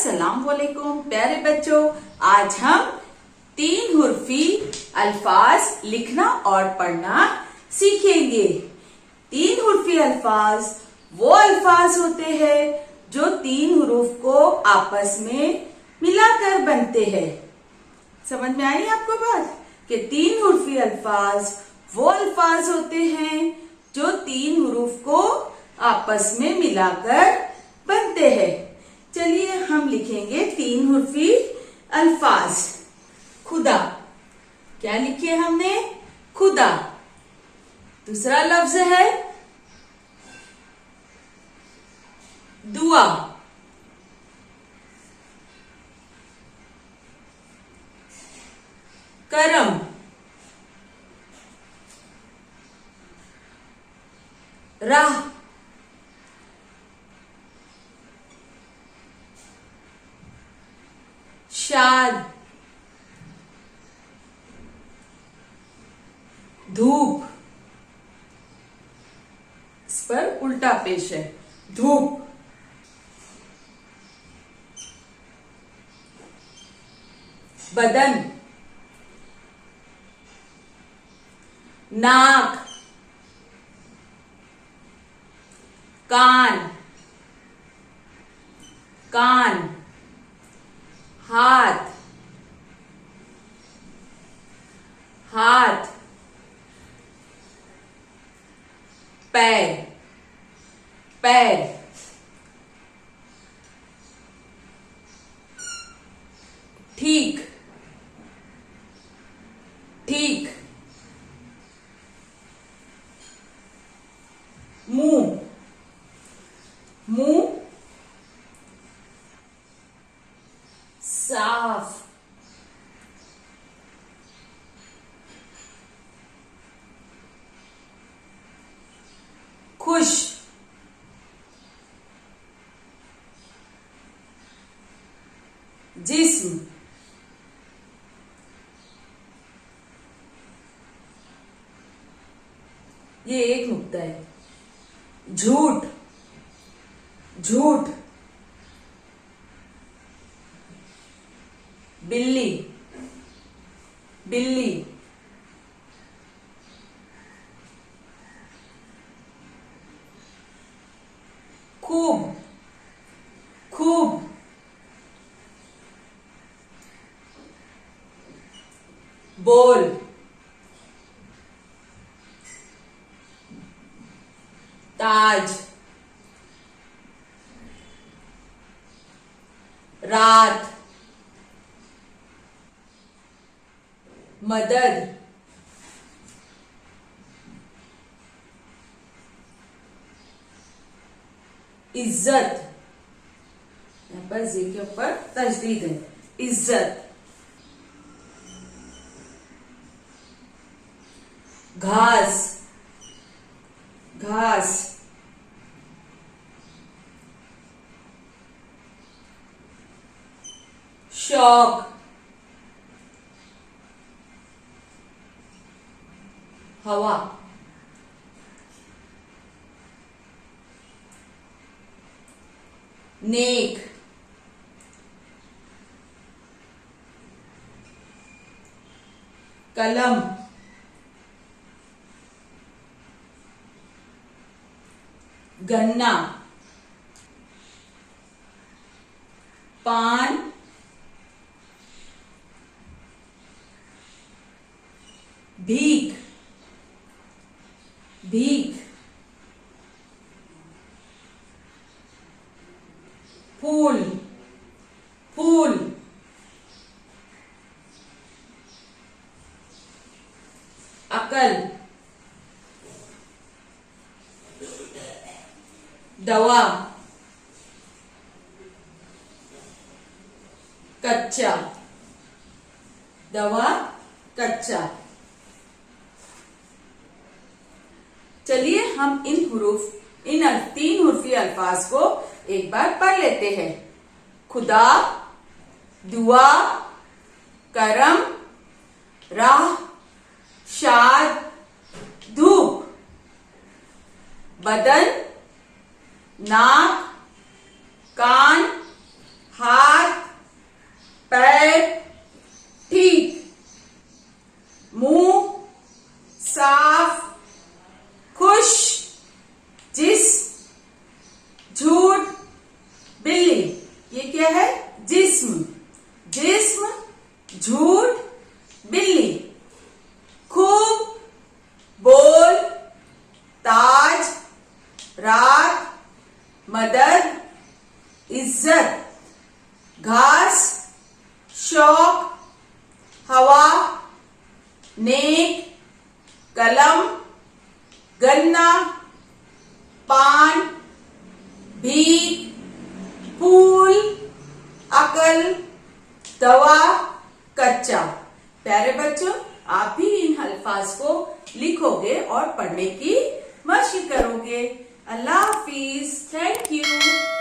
अस्सलाम वालेकुम प्यारे बच्चों। आज हम 3 हुर्फी अल्फाज लिखना और पढ़ना सीखेंगे। 3 हुर्फी अल्फाज वो अल्फाज होते हैं जो 3 हुरूफ को आपस में मिलाकर बनते हैं। समझ में आई आपको बात कि 3 हुर्फी अल्फाज वो अल्फाज होते हैं जो 3 हुरूफ को आपस में मिलाकर बनते हैं। चलिए हम लिखेंगे 3 हुर्फी अल्फाज। खुदा, क्या लिखे हमने? खुदा। दूसरा लफ्ज है दुआ। करम, राह, शाद, धूप। इस पर उल्टा पेश है, धूप। बदन, नाक, कान, कान, हाथ, हाथ, पैर, पैर, ठीक, ठीक, मुंह, मुंह, साफ, खुश, जिस्म, ये एक नुक्ता है। झूठ, झूठ, बिल्ली, बिल्ली, खूब, खूब, बोल, ताज, रात, मदद, इज्जत। यहां पर जी के ऊपर तजदीद है, इज्जत। घास, घास, शौक, हवा, नेक, कलम, गन्ना, पान, भीख, भीख, फूल, फूल, अकल, दवा, कच्चा, दवा, कच्चा। चलिए हम इन 3 हुर्फी अल्फाज को एक बार पढ़ लेते हैं। खुदा, दुआ, करम, राह, शाद, धूप। बदन, नाक, कान, हाथ, ये क्या है? जिस्म। जिस्म, झूठ, बिल्ली। खूब, बोल, ताज, रात, मदद, इज्जत। घास, शौक, हवा, नेक, कलम, गन्ना, पान, भीख, फूल, अकल, दवा, कच्चा। प्यारे बच्चों, आप भी इन अल्फाज को लिखोगे और पढ़ने की मशक करोगे। अल्लाह हाफिज। Thank you.